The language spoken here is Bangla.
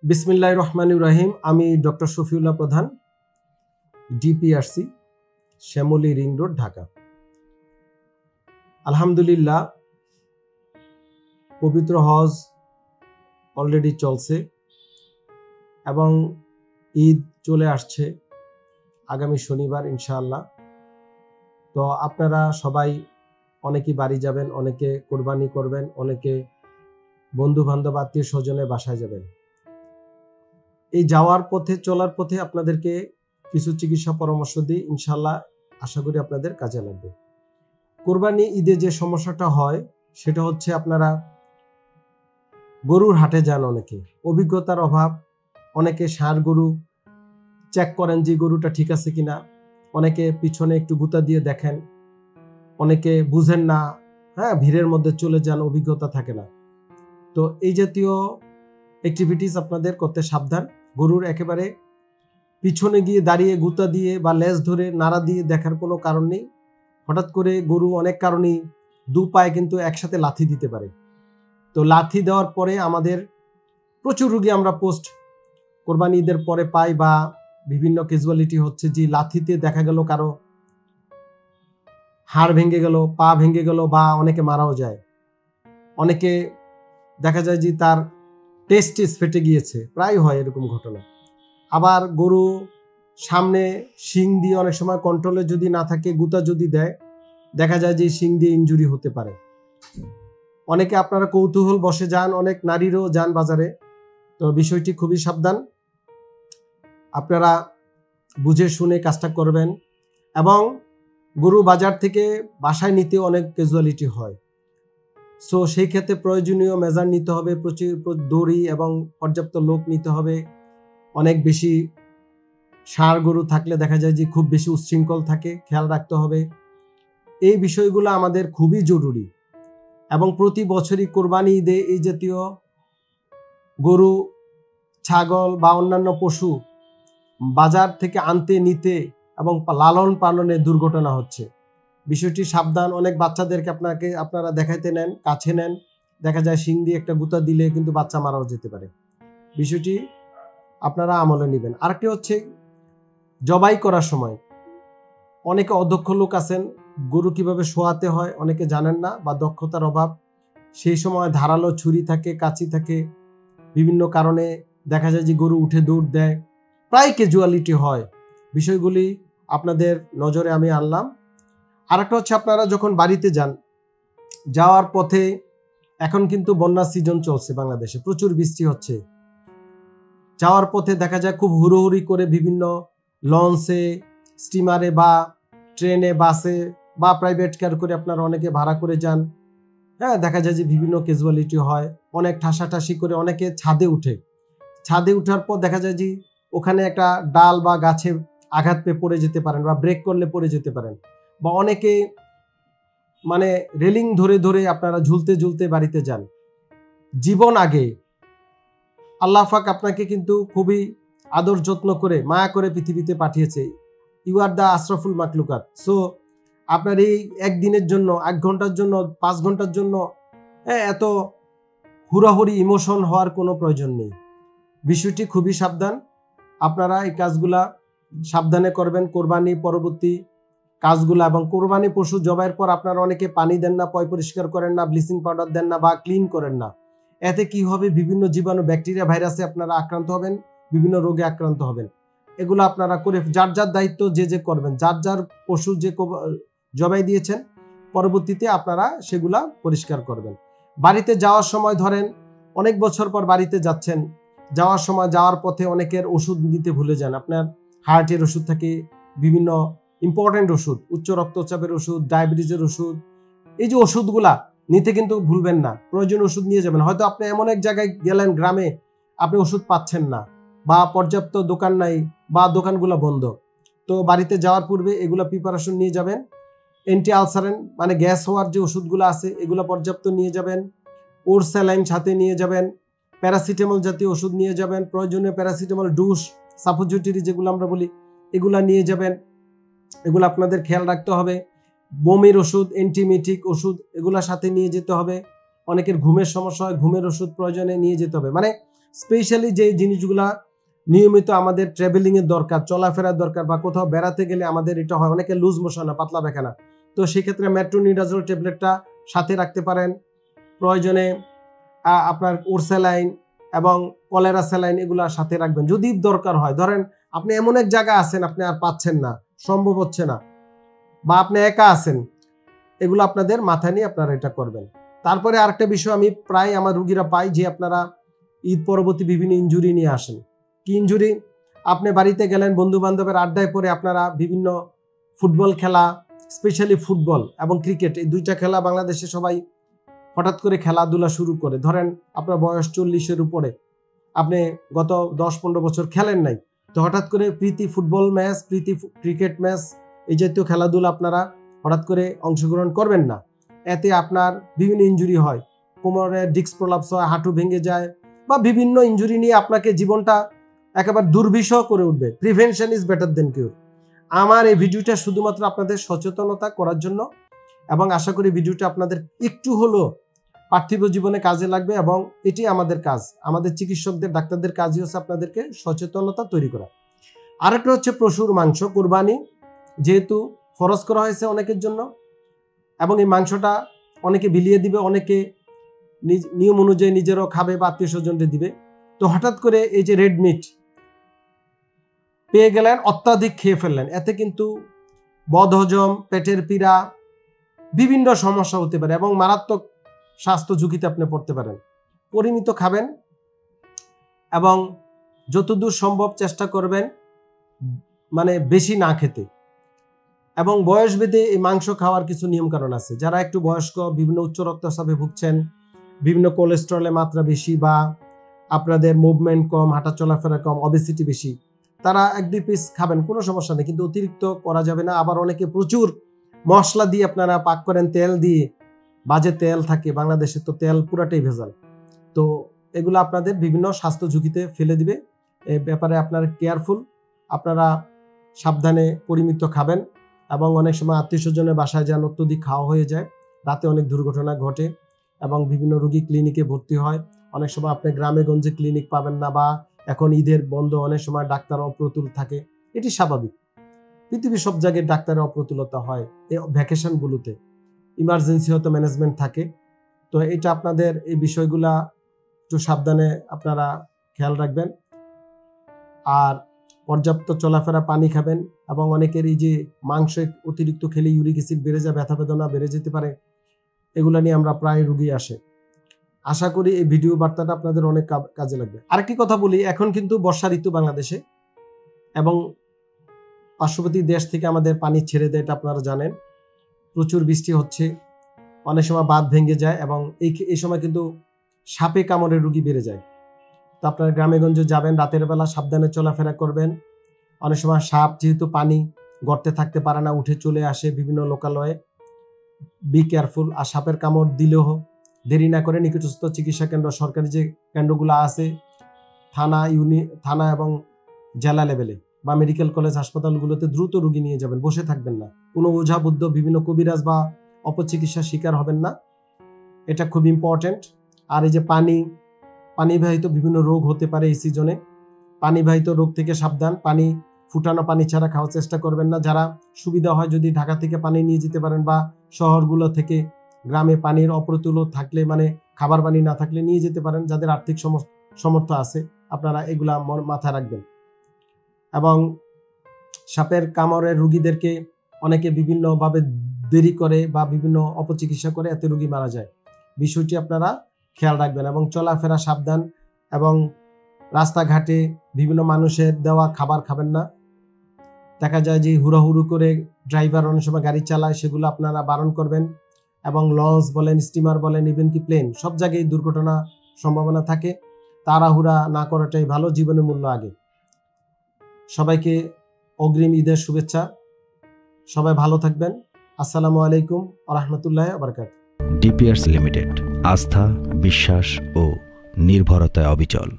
বিসমিল্লাহির রহমানির রহিম। আমি doctor Shafiullah Pradhan, DPRC, Shyamoli ring road, Dhaka. আলহামদুলিল্লাহ, পবিত্র হজ অলরেডি চলছে এবং ঈদ চলে আসছে আগামী শনিবার ইনশাআল্লাহ। তো আপনারা সবাই অনেকেই বাড়ি যাবেন, অনেকে কোরবানি করবেন, অনেকে বন্ধু বান্ধব আত্মীয় স্বজনের বাসায় যাবেন। এই যাওয়ার পথে, চলার পথে আপনাদেরকে কিছু চিকিৎসা পরামর্শ দিই, ইনশাআল্লাহ আশা করি আপনাদের কাজে লাগবে। কোরবানি ঈদে যে সমস্যাটা হয় সেটা হচ্ছে আপনারা গরুর হাটে যান, অনেকে অভিজ্ঞতার অভাব, অনেকে ষাঁড় গরু চেক করেন যে গরুটা ঠিক আছে কিনা, অনেকে পিছনে একটু গুতা দিয়ে দেখেন, অনেকে বুঝেন না, ভিড়ের মধ্যে চলে যান, অভিজ্ঞতা থাকে না। তো এই জাতীয় অ্যাক্টিভিটিস আপনাদের করতে সাবধান। গরুর একেবারে পিছনে গিয়ে দাঁড়িয়ে গুতা দিয়ে বা লেজ ধরে নাড়া দিয়ে দেখার কোনো কারণ নেই। হঠাৎ করে গরু অনেক কারণেই দু পায়ে কিন্তু একসাথে লাথি দিতে পারে। তো লাথি দেওয়ার পরে আমাদের প্রচুর রোগী আমরা পোস্ট কোরবানি ঈদের পরে পাই, বা বিভিন্ন ক্যাজুয়ালিটি হচ্ছে যে লাথিতে দেখা গেল কারো হাড় ভেঙে গেল, পা ভেঙে গেল, বা অনেকে মারাও যায়। অনেকে দেখা যায় যে তার টেস্টিস ফেটে গিয়েছে, প্রায় হয় এরকম ঘটনা। আবার গরু সামনে শিং দিয়ে অনেক সময় কন্ট্রোলে যদি না থাকে, গুতা যদি দেয়, দেখা যায় যে শিং দিয়ে ইনজুরি হতে পারে। অনেকে আপনারা কৌতূহল বসে যান, অনেক নারীরও যান বাজারে। তো বিষয়টি খুবই সাবধান, আপনারা বুঝে শুনে কাজটা করবেন। এবং গরু বাজার থেকে বাসায় নিতে অনেক ক্যাজুয়ালিটি হয়। সো সেই ক্ষেত্রে প্রয়োজনীয় মেজার নিতে হবে, প্রচুর দড়ি এবং পর্যাপ্ত লোক নিতে হবে। অনেক বেশি ষাঁড় গরু থাকলে দেখা যায় যে খুব বেশি উচ্ছৃঙ্খল থাকে, খেয়াল রাখতে হবে। এই বিষয়গুলো আমাদের খুবই জরুরি। এবং প্রতি বছরই কোরবানি ঈদে এই জাতীয় গরু, ছাগল বা অন্যান্য পশু বাজার থেকে আনতে নিতে এবং লালন পালনে দুর্ঘটনা হচ্ছে। বিষয়টি সাবধান। অনেক বাচ্চাদেরকে আপনারা দেখাইতে নেন, কাছে নেন, দেখা যায় শিং দিয়ে একটা গুতা দিলে কিন্তু বাচ্চা মারাও যেতে পারে। বিষয়টি আপনারা আমলে নেবেন। আরেকটি হচ্ছে জবাই করার সময় অনেকে অদক্ষ লোক আছেন, গরু কিভাবে শোয়াতে হয় অনেকে জানেন না বা দক্ষতার অভাব। সেই সময় ধারালো ছুরি থাকে, কাঁচি থাকে, বিভিন্ন কারণে দেখা যায় যে গরু উঠে দৌড় দেয়, প্রায় ক্যাজুয়ালিটি হয়। বিষয়গুলি আপনাদের নজরে আমি আনলাম। আরেকটা হচ্ছে আপনারা যখন বাড়িতে যান, যাওয়ার পথে এখন কিন্তু বন্যা সিজন চলছে বাংলাদেশে, প্রচুর বৃষ্টি হচ্ছে। যাওয়ার পথে দেখা যায় খুব হুড়োহুড়ি করে বিভিন্ন লঞ্চে, স্টিমারে বা ট্রেনে, বাসে বা প্রাইভেট কার করে আপনারা অনেকে ভাড়া করে যান। দেখা যায় যে বিভিন্ন ক্যাজুয়ালিটি হয়, অনেক ঠাসাঠাসি করে অনেকে ছাদে উঠে। ছাদে উঠার পর দেখা যায় যে ওখানে একটা ডাল বা গাছে আঘাত পেয়ে পড়ে যেতে পারেন, বা ব্রেক করলে পড়ে যেতে পারেন, বা অনেকে মানে রেলিং ধরে ধরে আপনারা ঝুলতে ঝুলতে বাড়িতে যান। জীবন আগে। আল্লাহ পাক আপনাকে কিন্তু খুবই আদর যত্ন করে, মায়া করে পৃথিবীতে পাঠিয়েছে। ইউ আর দ্য আশরাফুল মাকলুকাত। সো আপনার এই একদিনের জন্য, 1 ঘন্টার জন্য, 5 ঘন্টার জন্য এত হুড়াহুড়ি ইমোশন হওয়ার কোনো প্রয়োজন নেই। বিষয়টি খুবই সাবধান। আপনারা এই কাজগুলা সাবধানে করবেন, কোরবানি পরবর্তী কাজগুলা। এবং কোরবানি পশু জবাইয়ের পর আপনারা অনেকে পানি দেন না, পয় পরিষ্কার করেন না, ব্লিচিং পাউডার দেন না, বা ক্লিন করেন না। এতে কি হবে, বিভিন্ন জীবাণু, ব্যাকটেরিয়া, ভাইরাসে আপনারা আক্রান্ত হবেন, বিভিন্ন রোগে আক্রান্ত হবেন। এগুলো আপনারা করে যার যার দায়িত্ব যে করবেন, যার যার পশু যে জবাই দিয়েছেন পরবর্তীতে আপনারা সেগুলা পরিষ্কার করবেন। বাড়িতে যাওয়ার সময় ধরেন অনেক বছর পর বাড়িতে যাচ্ছেন, যাওয়ার সময় যাওয়ার পথে অনেকের ওষুধ নিতে ভুলে যান। আপনার হার্টের ওষুধ থাকে, বিভিন্ন ইম্পর্টেন্ট ওষুধ, উচ্চ রক্তচাপের ওষুধ, ডায়াবেটিসের ওষুধ, এই যে ওষুধগুলা নিতে কিন্তু ভুলবেন না। প্রয়োজনীয় ওষুধ নিয়ে যাবেন। হয়তো আপনি এমন এক জায়গায় গেলেন, গ্রামে, আপনি ওষুধ পাচ্ছেন না, বা পর্যাপ্ত দোকান নাই, বা দোকানগুলো বন্ধ। তো বাড়িতে যাওয়ার পূর্বে এগুলো প্রিপারেশন নিয়ে যাবেন। অ্যান্টি আলসারেন্ট মানে গ্যাস হওয়ার যে ওষুধগুলো আছে এগুলো পর্যাপ্ত নিয়ে যাবেন। ওর স্যালাইন সাথে নিয়ে যাবেন। প্যারাসিটামল জাতীয় ওষুধ নিয়ে যাবেন। প্রয়োজনীয় প্যারাসিটামল ডোজ, সাপোজিটরি যেগুলো আমরা বলি, এগুলা নিয়ে যাবেন। এগুলো আপনাদের খেয়াল রাখতে হবে। বমির ওষুধ, অ্যান্টিমিটিক ওষুধ, এগুলোর সাথে নিয়ে যেতে হবে। অনেকের ঘুমের সমস্যা হয়, ঘুমের ওষুধ প্রয়োজনে নিয়ে যেতে হবে। মানে স্পেশালি যে জিনিসগুলা নিয়মিত আমাদের ট্রাভেলিংয়ের দরকার, চলাফেরার দরকার, বা কোথাও বেড়াতে গেলে আমাদের এটা হয়, অনেকে লুজ মোশন হয়, পাতলা পায়খানা, তো সেক্ষেত্রে মেট্রোনিডাজোল ট্যাবলেটটা সাথে রাখতে পারেন। প্রয়োজনে আপনার ওরস্যালাইন এবং কলেরা স্যালাইন এগুলো সাথে রাখবেন যদি দরকার হয়। ধরেন আপনি এমন এক জায়গা আছেন, আপনি আর পাচ্ছেন না, সম্ভব হচ্ছে না, বা আপনি একা আছেন, এগুলো আপনাদের মাথায় নিয়ে আপনারা এটা করবেন। তারপরে আরেকটা বিষয় আমি প্রায় আমার রুগীরা পাই যে আপনারা ঈদ পরবর্তী বিভিন্ন ইনজুরি নিয়ে আসেন। কি ইনজুরি? আপনি বাড়িতে গেলেন, বন্ধু বান্ধবের আড্ডায় পরে আপনারা বিভিন্ন ফুটবল খেলা, স্পেশালি ফুটবল এবং ক্রিকেট, এই দুইটা খেলা বাংলাদেশে সবাই হঠাৎ করে খেলাধুলা শুরু করে। ধরেন আপনার বয়স 40-এর উপরে, আপনি গত 10-15 বছর খেলেন নাই, তো হঠাৎ করে প্রীতি ফুটবল ম্যাচ, প্রীতি ক্রিকেট ম্যাচ, এই জাতীয় খেলাধুলা আপনারা হঠাৎ করে অংশগ্রহণ করবেন না। এতে আপনার বিভিন্ন ইনজুরি হয়, কোমরে ডিস্ক প্রলাপস হয়, হাঁটু ভেঙে যায়, বা বিভিন্ন ইনজুরি নিয়ে আপনাকে জীবনটা একেবারে দুর্বিষহ করে উঠবে। Prevention is better than cure. আমার এই ভিডিওটা শুধুমাত্র আপনাদের সচেতনতা করার জন্য, এবং আশা করি ভিডিওটা আপনাদের একটু হলো পার্থিব জীবনে কাজে লাগবে, এবং এটি আমাদের কাজ, আমাদের চিকিৎসকদের, ডাক্তারদের কাজই হচ্ছে আপনাদেরকে সচেতনতা তৈরি করা। আরেকটা হচ্ছে পশুর মাংস, কুরবানি যেহেতু ফরজ করা হয়েছে অনেকের জন্য, এবং এই মাংসটা অনেকে বিলিয়ে দিবে, অনেকে নিয়ম অনুযায়ী নিজেরও খাবে বা আত্মীয় স্বজনদের দিবে। তো হঠাৎ করে এই যে রেড মিট পেয়ে গেলেন, অত্যাধিক খেয়ে ফেললেন, এতে কিন্তু বদহজম, পেটের পীড়া, বিভিন্ন সমস্যা হতে পারে এবং মারাত্মক স্বাস্থ্য ঝুঁকিতে আপনি পড়তে পারেন। পরিমিত খাবেন এবং যতদূর সম্ভব চেষ্টা করবেন মানে বেশি না খেতে। এবং বয়স ভেদে এই মাংস খাওয়ার কিছু নিয়ম কারণ আছে। যারা একটু বয়স্ক, বিভিন্ন উচ্চ রক্তচাপে ভুগছেন, বিভিন্ন কোলেস্টেরলের মাত্রা বেশি, বা আপনাদের মুভমেন্ট কম, হাঁটা চলাফেরা কম, অবেসিটি বেশি, তারা 1-2 পিস খাবেন, কোনো সমস্যা নেই, কিন্তু অতিরিক্ত করা যাবে না। আবার অনেকে প্রচুর মশলা দিয়ে আপনারা পাক করেন, তেল দিয়ে, বাজে তেল থাকে, বাংলাদেশে তো তেল পুরাটাই ভেজাল, তো এগুলো আপনাদের বিভিন্ন স্বাস্থ্য ঝুঁকিতে ফেলে দিবে। এই ব্যাপারে আপনারা কেয়ারফুল, আপনারা সাবধানে পরিমিত খাবেন। এবং অনেক সময় আত্মীয় স্বজনের বাসায় যান, অত্যধিক খাওয়া হয়ে যায়, রাতে অনেক দুর্ঘটনা ঘটে এবং বিভিন্ন রোগী ক্লিনিকে ভর্তি হয়। অনেক সময় আপনি গ্রামে গঞ্জে ক্লিনিক পাবেন না, বা এখন ঈদের বন্ধ, অনেক সময় ডাক্তার অপ্রতুল থাকে, এটি স্বাভাবিক। পৃথিবীর সব জায়গায় ডাক্তারের অপ্রতুলতা হয় এই ভ্যাকেশনগুলোতে, ইমার্জেন্সি হয়তো ম্যানেজমেন্ট থাকে। তো এটা আপনাদের এই বিষয়গুলা একটু সাবধানে আপনারা খেয়াল রাখবেন। আর পর্যাপ্ত চলাফেরা, পানি খাবেন, এবং অনেকের এই যে মাংস অতিরিক্ত খেলে ইউরিক অ্যাসিড বেড়ে যায়, ব্যথা বেদনা বেড়ে যেতে পারে, এগুলা নিয়ে আমরা প্রায় রুগী আসে। আশা করি এই ভিডিও বার্তাটা আপনাদের অনেক কাজে লাগবে। আরেকটি কথা বলি, এখন কিন্তু বর্ষা ঋতু বাংলাদেশে, এবং পার্শ্ববর্তী দেশ থেকে আমাদের পানি ছেড়ে দেয়, এটা আপনারা জানেন। প্রচুর বৃষ্টি হচ্ছে, অনেক সময় বাঁধ ভেঙে যায়, এবং এই সময় কিন্তু সাপে কামড়ের রুগী বেড়ে যায়। তো আপনারা গ্রামে গঞ্জে যাবেন, রাতের বেলা সাবধানে চলাফেরা করবেন। অনেক সময় সাপ যেহেতু পানি গর্তে থাকতে পারে না, উঠে চলে আসে বিভিন্ন লোকালয়ে, বি কেয়ারফুল। আর সাপের কামড় দিলেও দেরি না করে নিকটস্থ চিকিৎসা কেন্দ্র, সরকারি যে কেন্দ্রগুলো আছে, থানা এবং জেলা লেভেলে বা মেডিকেল কলেজ হাসপাতালগুলোতে দ্রুত রোগী নিয়ে যাবেন, বসে থাকবেন না। কোনো ওঝা বুদ্ধ, বিভিন্ন কবিরাজ বা অপচিকিৎসার শিকার হবেন না, এটা খুব ইম্পর্টেন্ট। আর এই যে পানিবাহিত বিভিন্ন রোগ হতে পারে এই সিজনে, পানিবাহিত রোগ থেকে সাবধান। পানি, ফুটানো পানি ছাড়া খাওয়ার চেষ্টা করবেন না। যারা সুবিধা হয় যদি ঢাকা থেকে পানি নিয়ে যেতে পারেন, বা শহরগুলো থেকে গ্রামে পানির অপ্রতুল থাকলে, মানে খাবার পানি না থাকলে নিয়ে যেতে পারেন। যাদের আর্থিক সামর্থ্য আছে আপনারা এগুলা মাথায় রাখবেন। এবং সাপের কামড়ের রুগীদেরকে অনেকে বিভিন্নভাবে দেরি করে বা বিভিন্ন অপচিকিৎসা করে, এতে রুগী মারা যায়। বিষয়টি আপনারা খেয়াল রাখবেন। এবং চলাফেরা সাবধান, এবং রাস্তাঘাটে বিভিন্ন মানুষের দেওয়া খাবার খাবেন না। দেখা যায় যে হুড়াহুড়ু করে ড্রাইভার অনেক সময় গাড়ি চালায়, সেগুলো আপনারা বারণ করবেন। এবং লঞ্চ বলেন, স্টিমার বলেন, ইভেন কি প্লেন, সব জায়গায় দুর্ঘটনা সম্ভাবনা থাকে। তাড়াহুড়া না করাটাই ভালো, জীবনের মূল্য আগে। সবাইকে অগ্রিম ঈদের শুভেচ্ছা। সবাই ভালো থাকবেন। আসসালামু আলাইকুম ওয়া রাহমাতুল্লাহি ওয়া বারাকাতুহু। ডিপিআরস লিমিটেড, আস্থা, বিশ্বাস ও নির্ভরতায় অবিচল।